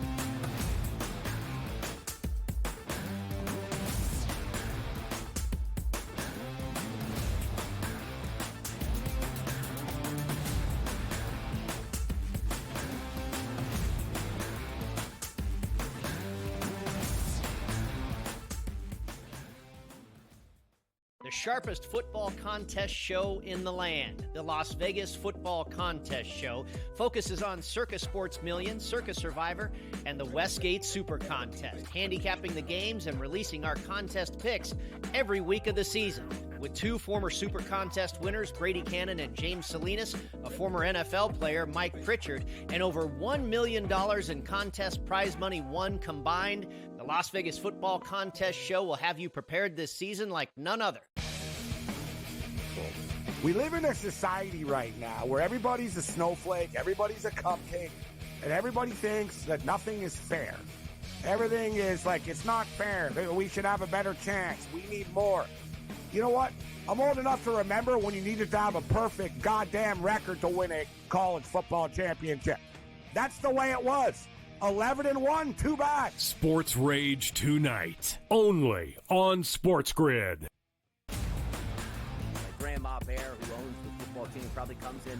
The sharpest football contest show in the land. The Las Vegas Football Contest Show focuses on Circa Sports Million, Circa Survivor, and the Westgate Super Contest, handicapping the games and releasing our contest picks every week of the season. With two former Super Contest winners, Brady Cannon and James Salinas, a former NFL player, Mike Pritchard, and over $1 million in contest prize money won combined, the Las Vegas Football Contest Show will have you prepared this season like none other. We live in a society right now where everybody's a snowflake, everybody's a cupcake, and everybody thinks that nothing is fair. Everything is like, it's not fair. We should have a better chance. We need more. You know what? I'm old enough to remember when you needed to have a perfect goddamn record to win a college football championship. That's the way it was. 11-1, too bad. Sports Rage tonight, only on SportsGrid. Grandma Bear, who owns the football team, probably comes in,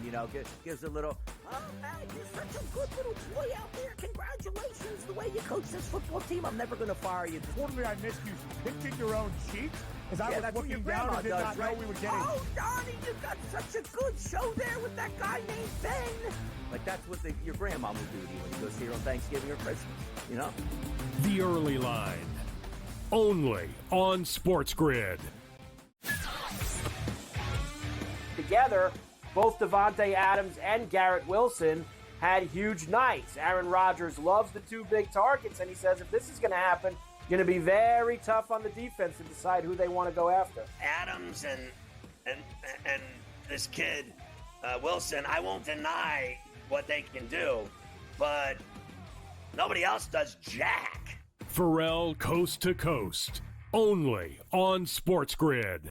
gives a little, oh, man, you're such a good little boy out there. Congratulations. The way you coach this football team, I'm never going to fire you. Totally, I missed you pinching your own cheek as I was looking down and did not know we were getting. Oh, Donnie, you got such a good show there with that guy named Ben. Like, that's what your grandma would do to you when you go see her on Thanksgiving or Christmas, The Early Line, only on SportsGrid. Together, both Davante Adams and Garrett Wilson had huge nights. Aaron Rodgers loves the two big targets, and he says if this is going to happen, it's going to be very tough on the defense to decide who they want to go after. Adams and this kid, Wilson, I won't deny what they can do, but nobody else does jack. Pharrell Coast to Coast, only on SportsGrid.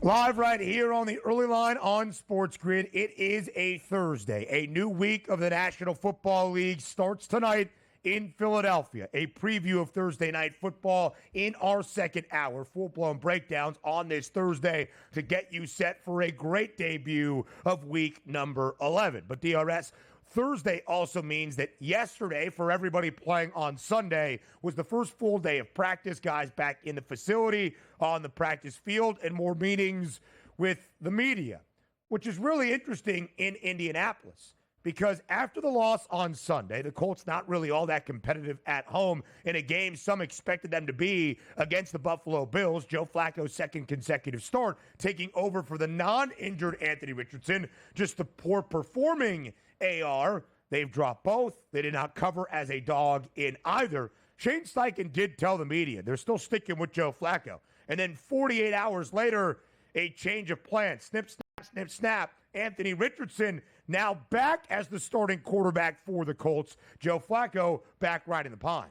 Live right here on the Early Line on SportsGrid. It is a Thursday. A new week of the National Football League starts tonight in Philadelphia. A preview of Thursday Night Football in our second hour. Full-blown breakdowns on this Thursday to get you set for a great debut of week number 11. But DRS, Thursday also means that yesterday, for everybody playing on Sunday, was the first full day of practice. Guys back in the facility, on the practice field, and more meetings with the media, which is really interesting in Indianapolis. Because after the loss on Sunday, the Colts not really all that competitive at home in a game some expected them to be against the Buffalo Bills. Joe Flacco's second consecutive start, taking over for the non-injured Anthony Richardson, just the poor performing AR. They've dropped both. They did not cover as a dog in either. Shane Steichen did tell the media they're still sticking with Joe Flacco. And then 48 hours later, a change of plans. Snip, snap, snip, snap. Anthony Richardson now back as the starting quarterback for the Colts. Joe Flacco back riding the pine.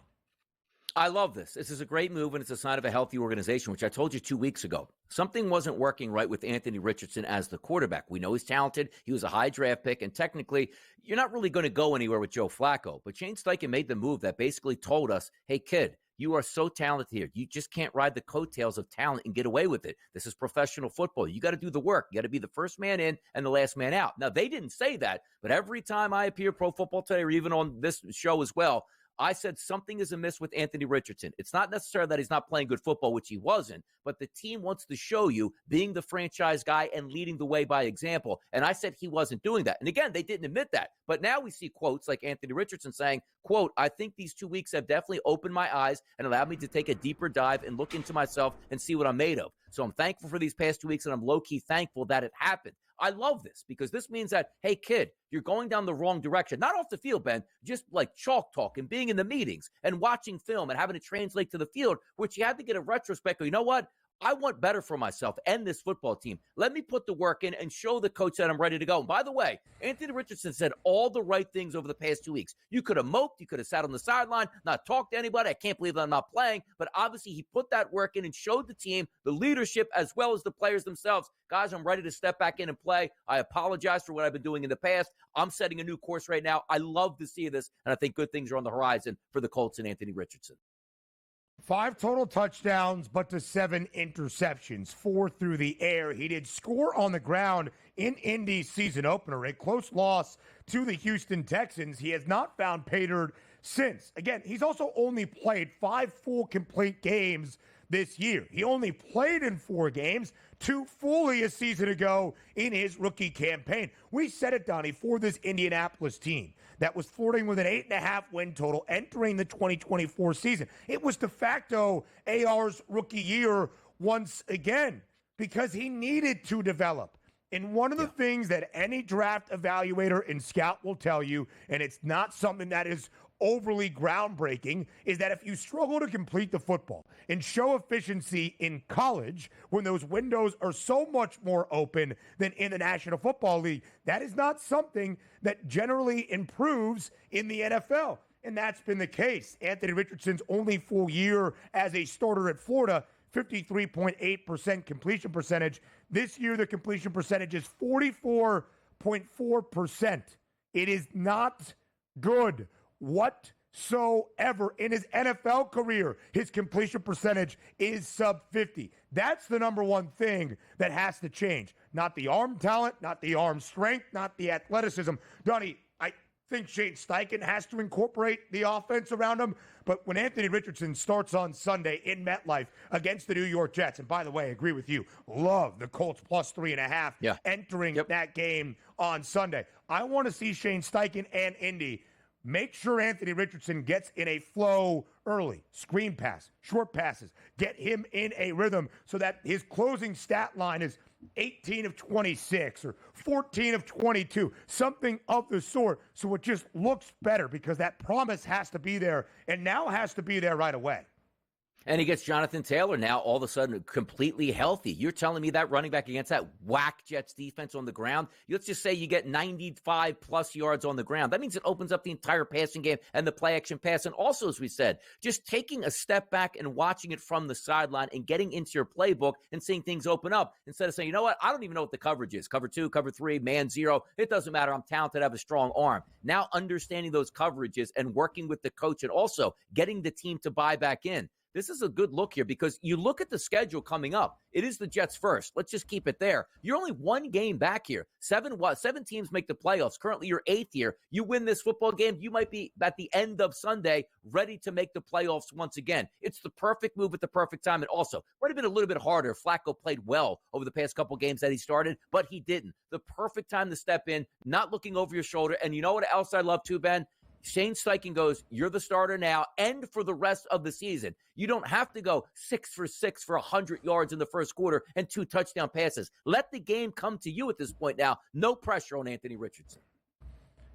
I love this. This is a great move, and it's a sign of a healthy organization, which I told you 2 weeks ago. Something wasn't working right with Anthony Richardson as the quarterback. We know he's talented. He was a high draft pick, and technically, you're not really going to go anywhere with Joe Flacco. But Shane Steichen made the move that basically told us, hey, kid, you are so talented here. You just can't ride the coattails of talent and get away with it. This is professional football. You got to do the work. You got to be the first man in and the last man out. Now, they didn't say that, but every time I appear Pro Football Today or even on this show as well, I said something is amiss with Anthony Richardson. It's not necessarily that he's not playing good football, which he wasn't, but the team wants to show you being the franchise guy and leading the way by example. And I said he wasn't doing that. And again, they didn't admit that. But now we see quotes like Anthony Richardson saying, quote, I think these 2 weeks have definitely opened my eyes and allowed me to take a deeper dive and look into myself and see what I'm made of. So I'm thankful for these past 2 weeks, and I'm low-key thankful that it happened. I love this because this means that, hey, kid, you're going down the wrong direction. Not off the field, Ben, just like chalk talk and being in the meetings and watching film and having it translate to the field, which you had to get a retrospect. You know what? I want better for myself and this football team. Let me put the work in and show the coach that I'm ready to go. And by the way, Anthony Richardson said all the right things over the past 2 weeks. You could have moped. You could have sat on the sideline, not talked to anybody. I can't believe that I'm not playing. But obviously, he put that work in and showed the team, the leadership, as well as the players themselves. Guys, I'm ready to step back in and play. I apologize for what I've been doing in the past. I'm setting a new course right now. I love to see this, and I think good things are on the horizon for the Colts and Anthony Richardson. 5 total touchdowns, but to 7 interceptions, 4 through the air. He did score on the ground in Indy's season opener, a close loss to the Houston Texans. He has not found pay dirt since. Again, he's also only played 5 full complete games this year. He only played in 4 games, 2 fully a season ago in his rookie campaign. We said it, Donnie, for this Indianapolis team that was flirting with an 8.5 win total entering the 2024 season. It was de facto AR's rookie year once again because he needed to develop. And one of the things that any draft evaluator and scout will tell you, and it's not something that is overly groundbreaking, is that if you struggle to complete the football and show efficiency in college when those windows are so much more open than in the National Football League, that is not something that generally improves in the NFL. And that's been the case. Anthony Richardson's only full year as a starter at Florida, 53.8% completion percentage. This year, the completion percentage is 44.4%. It is not good whatsoever. In his NFL career, his completion percentage is sub 50. That's the number one thing that has to change. Not the arm talent, not the arm strength, not the athleticism. Donnie, I think Shane Steichen has to incorporate the offense around him. But when Anthony Richardson starts on Sunday in MetLife against the New York Jets, and by the way, I agree with you, love the Colts plus 3.5 entering that game on Sunday. I want to see Shane Steichen and Indy make sure Anthony Richardson gets in a flow early. Screen pass, short passes. Get him in a rhythm so that his closing stat line is 18 of 26 or 14 of 22, something of the sort. So it just looks better because that promise has to be there and now has to be there right away. And he gets Jonathan Taylor now all of a sudden completely healthy. You're telling me that running back against that whack Jets defense on the ground, let's just say you get 95-plus yards on the ground. That means it opens up the entire passing game and the play-action pass. And also, as we said, just taking a step back and watching it from the sideline and getting into your playbook and seeing things open up instead of saying, you know what, I don't even know what the coverage is. Cover 2, cover 3, man 0. It doesn't matter. I'm talented. I have a strong arm. Now understanding those coverages and working with the coach and also getting the team to buy back in. This is a good look here because you look at the schedule coming up. It is the Jets first. Let's just keep it there. You're only 1 game back here. 7 teams make the playoffs. Currently, you're 8th here. You win this football game, you might be at the end of Sunday ready to make the playoffs once again. It's the perfect move at the perfect time. And also, would have been a little bit harder if Flacco played well over the past couple games that he started, but he didn't. The perfect time to step in, not looking over your shoulder. And you know what else I love too, Ben? Shane Steichen goes, you're the starter now and for the rest of the season. You don't have to go 6 for 6 for 100 yards in the first quarter and 2 touchdown passes. Let the game come to you at this point now. No pressure on Anthony Richardson.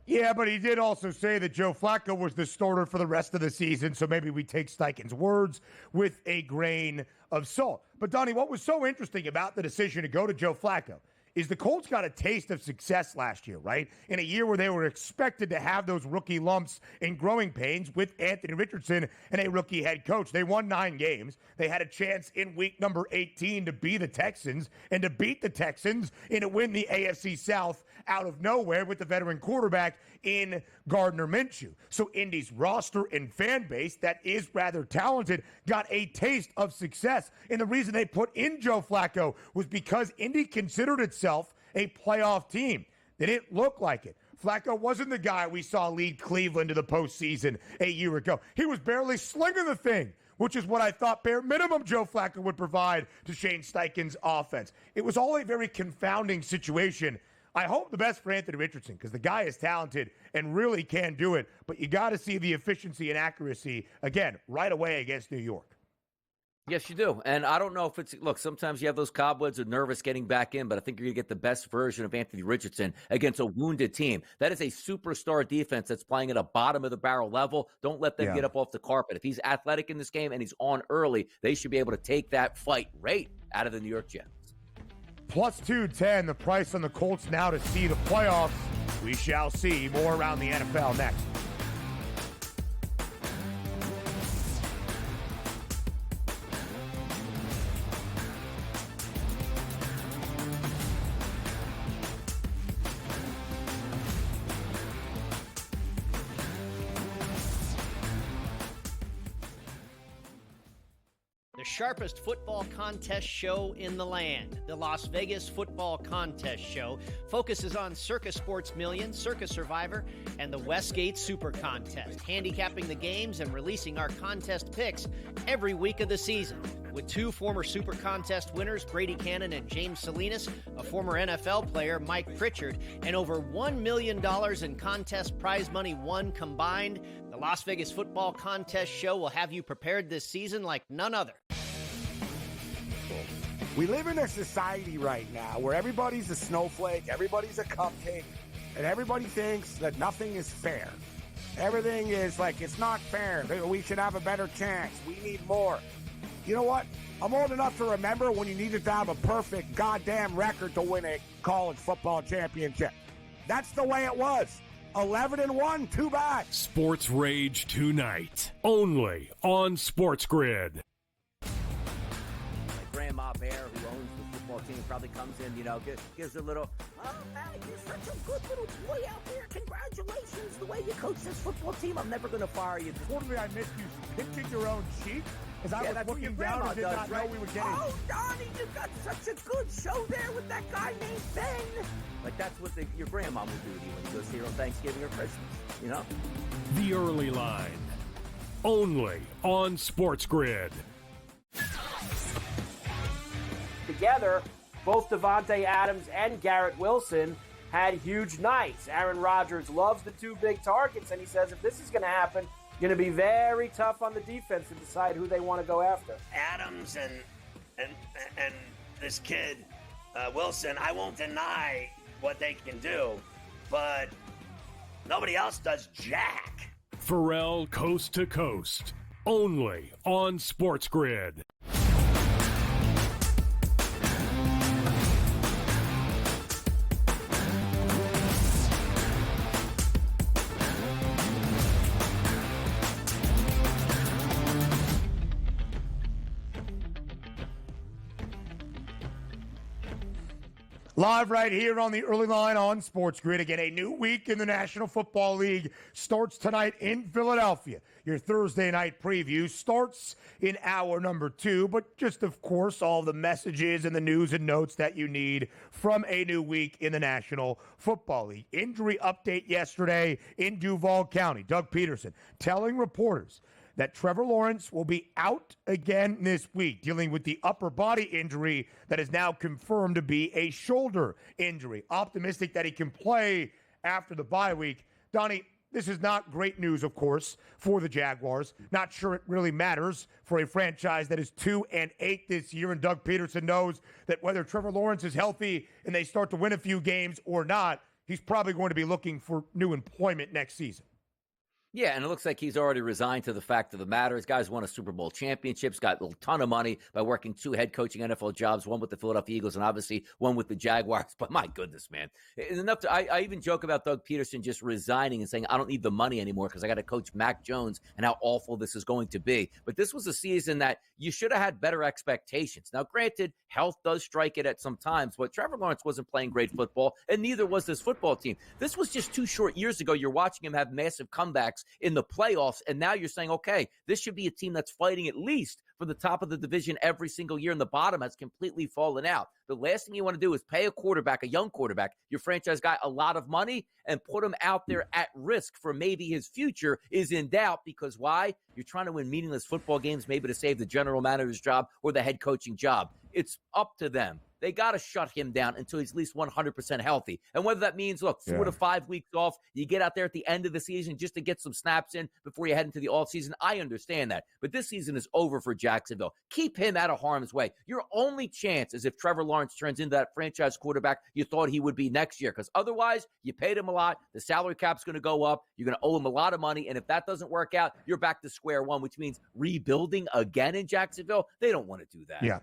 Yeah, but he did also say that Joe Flacco was the starter for the rest of the season, so maybe we take Steichen's words with a grain of salt. But, Donnie, what was so interesting about the decision to go to Joe Flacco is the Colts got a taste of success last year, right? In a year where they were expected to have those rookie lumps and growing pains with Anthony Richardson and a rookie head coach. They won 9 games. They had a chance in week number 18 to be the Texans and to beat the Texans and to win the AFC South out of nowhere with the veteran quarterback in Gardner Minshew. So Indy's roster and fan base that is rather talented got a taste of success. And the reason they put in Joe Flacco was because Indy considered itself a playoff team. They didn't look like it. Flacco wasn't the guy we saw lead Cleveland to the postseason a year ago. He was barely slinging the thing, which is what I thought bare minimum Joe Flacco would provide to Shane Steichen's offense. It was all a very confounding situation. I hope the best for Anthony Richardson because the guy is talented and really can do it, but you got to see the efficiency and accuracy, again, right away against New York. Yes, you do. And I don't know if it's, look, sometimes you have those cobwebs of nervous getting back in, but I think you're going to get the best version of Anthony Richardson against a wounded team. That is a superstar defense that's playing at a bottom of the barrel level. Don't let them get up off the carpet. If he's athletic in this game and he's on early, they should be able to take that fight right out of the New York Jets. Plus 210, the price on the Colts now to see the playoffs. We shall see. More around the NFL next. sharpest football contest show in the land. The Las Vegas Football Contest Show focuses on Circa Sports Million, Circa Survivor, and the Westgate Super Contest, handicapping the games and releasing our contest picks every week of the season. With two former Super Contest winners, Brady Cannon and James Salinas, a former NFL player, Mike Pritchard, and over $1 million in contest prize money won combined, the Las Vegas Football Contest Show will have you prepared this season like none other. We live in a society right now where everybody's a snowflake, everybody's a cupcake, and everybody thinks that nothing is fair. Everything is like, it's not fair. We should have a better chance. We need more. You know what? I'm old enough to remember when you needed to have a perfect goddamn record to win a college football championship. That's the way it was. 11-1, too bad. Sports Rage tonight, only on SportsGrid. My grandma Bear, who owns the football team, probably comes in, gives a little, Oh, man, you're such a good little boy out there. Congratulations. The way you coach this football team, I'm never going to fire you. Totally, I missed you pinching your own cheek as I was looking down and did not know we were getting. Oh, Donnie, you got such a good show there with that guy named Ben. like that's what your grandma would do to you when you go see her on Thanksgiving or Christmas, The Early Line, only on SportsGrid. Together, both Davante Adams and Garrett Wilson had huge nights. Aaron Rodgers loves the two big targets, and he says if this is going to happen, going to be very tough on the defense to decide who they want to go after. Adams and this kid Wilson, I won't deny what they can do, but nobody else does jack. Pharrell Coast to Coast, only on SportsGrid. Live right here on the Early Line on SportsGrid. Again, a new week in the National Football League starts tonight in Philadelphia. Your Thursday night preview starts in hour number 2, but just, of course, all the messages and the news and notes that you need from a new week in the National Football League. Injury update yesterday in Duval County. Doug Peterson telling reporters that Trevor Lawrence will be out again this week, dealing with the upper body injury that is now confirmed to be a shoulder injury. Optimistic that he can play after the bye week. Donnie, this is not great news, of course, for the Jaguars. Not sure it really matters for a franchise that is 2-8 this year, and Doug Peterson knows that whether Trevor Lawrence is healthy and they start to win a few games or not, he's probably going to be looking for new employment next season. Yeah, and it looks like he's already resigned to the fact of the matter. His guy's won a Super Bowl championships, got a ton of money by working 2 head coaching NFL jobs, one with the Philadelphia Eagles and obviously one with the Jaguars. But my goodness, man. It's enough to, I even joke about Doug Peterson just resigning and saying, I don't need the money anymore because I got to coach Mac Jones and how awful this is going to be. But this was a season that you should have had better expectations. Now, granted, health does strike it at some times, but Trevor Lawrence wasn't playing great football, and neither was this football team. This was just 2 short years ago. You're watching him have massive comebacks in the playoffs, and now you're saying, okay, this should be a team that's fighting at least for the top of the division every single year, and the bottom has completely fallen out. The last thing you want to do is pay a quarterback, a young quarterback, your franchise guy, a lot of money and put him out there at risk for maybe his future is in doubt because why? You're trying to win meaningless football games maybe to save the general manager's job or the head coaching job. It's up to them. They got to shut him down until he's at least 100% healthy. And whether that means, look, 4 to 5 weeks off, you get out there at the end of the season just to get some snaps in before you head into the offseason, I understand that. But this season is over for Jacksonville. Keep him out of harm's way. Your only chance is if Trevor Lawrence turns into that franchise quarterback you thought he would be next year, because otherwise you paid him a lot. The salary cap's going to go up. You're going to owe him a lot of money. And if that doesn't work out, you're back to square one, which means rebuilding again in Jacksonville. They don't want to do that. Yeah.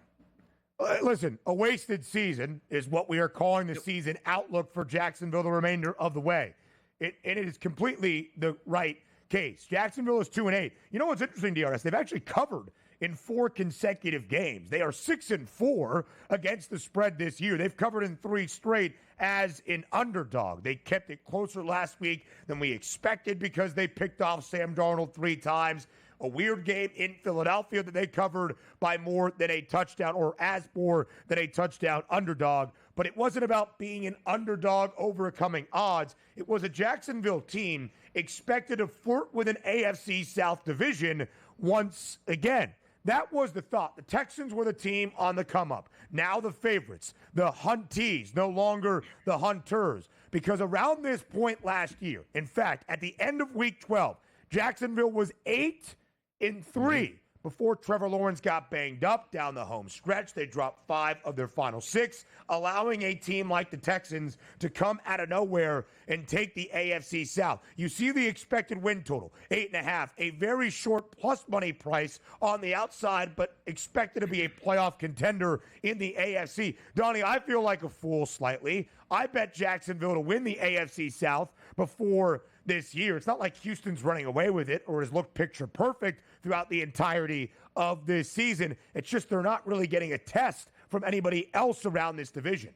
Listen, a wasted season is what we are calling the season outlook for Jacksonville the remainder of the way. And it is completely the right case. Jacksonville is 2-8. You know what's interesting, DRS? They've actually covered in 4 consecutive games. They are 6-4 against the spread this year. They've covered in 3 straight as an underdog. They kept it closer last week than we expected because they picked off Sam Darnold 3 times. a weird game in Philadelphia that they covered by more than a touchdown, or as more than a touchdown underdog. But it wasn't about being an underdog overcoming odds. It was a Jacksonville team expected to flirt with an AFC South division once again. That was the thought. The Texans were the team on the come-up. Now the favorites, the Hunties, no longer the Hunters. Because around this point last year, in fact, at the end of Week 12, Jacksonville was 8-3 before Trevor Lawrence got banged up down the home stretch. They dropped 5 of their final 6, allowing a team like the Texans to come out of nowhere and take the AFC South. You see the expected win total, 8.5, a very short plus money price on the outside, but expected to be a playoff contender in the AFC. Donnie, I feel like a fool slightly. I bet Jacksonville to win the AFC South before this year. It's not like Houston's running away with it or has looked picture perfect throughout the entirety of this season. It's just they're not really getting a test from anybody else around this division.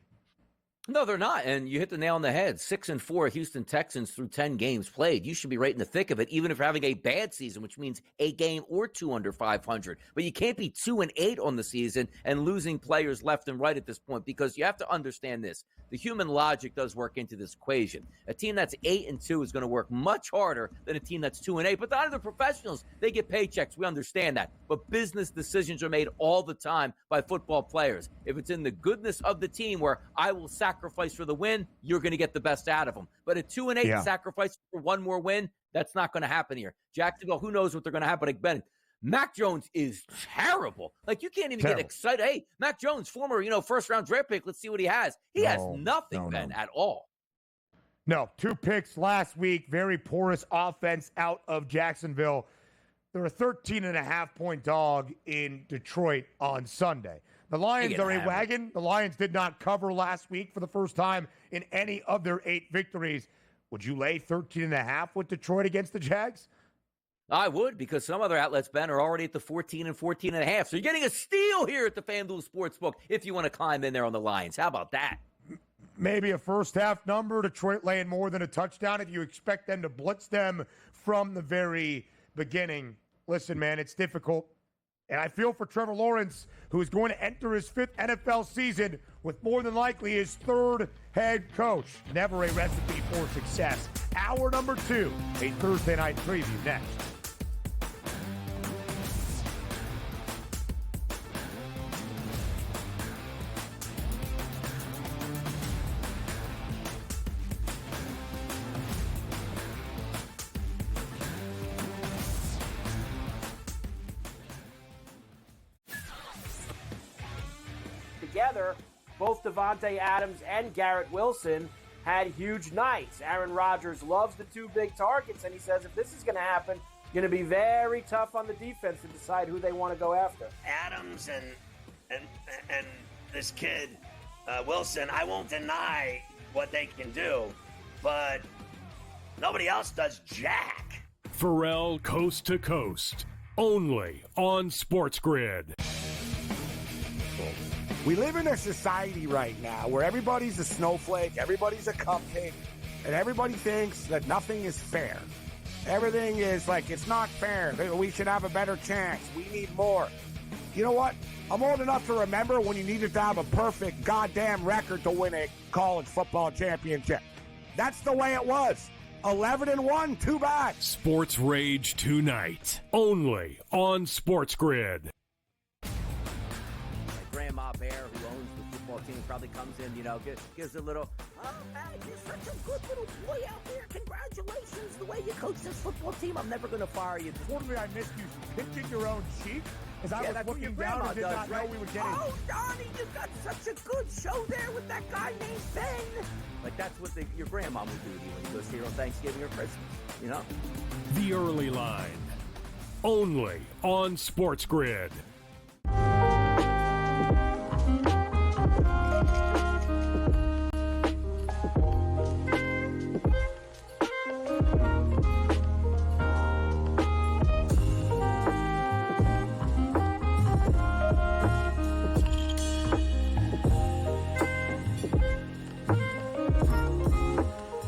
No, they're not. And you hit the nail on the head. 6-4 Houston Texans through 10 games played. You should be right in the thick of it, even if you're having a bad season, which means a game or 2 under 500. But you can't be 2-8 on the season and losing players left and right at this point, because you have to understand this. The human logic does work into this equation. A team that's 8-2 is going to work much harder than a team that's 2-8. But not the professionals. They get paychecks. We understand that. But business decisions are made all the time by football players. If it's in the goodness of the team where I will sacrifice for the win, you're going to get the best out of them. But a 2-8 sacrifice for one more win, that's not going to happen here. Jacksonville, who knows what they're going to happen again. Mac Jones is terrible. Like, you can't even get excited. Hey, Mac Jones, former, first-round draft pick. Let's see what he has. He has nothing, Ben, at all. No, 2 picks last week. Very porous offense out of Jacksonville. They're a 13.5-point dog in Detroit on Sunday. The Lions are a wagon. The Lions did not cover last week for the first time in any of their 8 victories. Would you lay 13.5 with Detroit against the Jags? I would, because some other outlets, Ben, are already at the 14 and 14.5. So you're getting a steal here at the FanDuel Sportsbook if you want to climb in there on the Lions. How about that? Maybe a first-half number, Detroit laying more than a touchdown if you expect them to blitz them from the very beginning. Listen, man, it's difficult. And I feel for Trevor Lawrence, who is going to enter his 5th NFL season with more than likely his 3rd head coach. Never a recipe for success. Hour number 2, a Thursday night preview next. Together, both Davante Adams and Garrett Wilson had huge nights. Aaron Rodgers loves the 2 big targets, and he says if this is going to happen, going to be very tough on the defense to decide who they want to go after. Adams and this kid Wilson, I won't deny what they can do, but nobody else does jack. Pharrell Coast to Coast, only on SportsGrid. We live in a society right now where everybody's a snowflake, everybody's a cupcake, and everybody thinks that nothing is fair. Everything is like, it's not fair. We should have a better chance. We need more. You know what? I'm old enough to remember when you needed to have a perfect goddamn record to win a college football championship. That's the way it was. 11-1, too bad. Sports Rage tonight, only on SportsGrid. Grandma Bear, who owns the football team, probably comes in, gives a little, oh, man, you're such a good little boy out there. Congratulations. The way you coach this football team, I'm never going to fire you. Totally, I missed you pinching your own cheek as I was looking down and did not know we were getting. Oh, Donnie, you got such a good show there with that guy named Ben. Like, that's what your grandma would do to you when you go see her on Thanksgiving or Christmas, The Early Line, only on SportsGrid.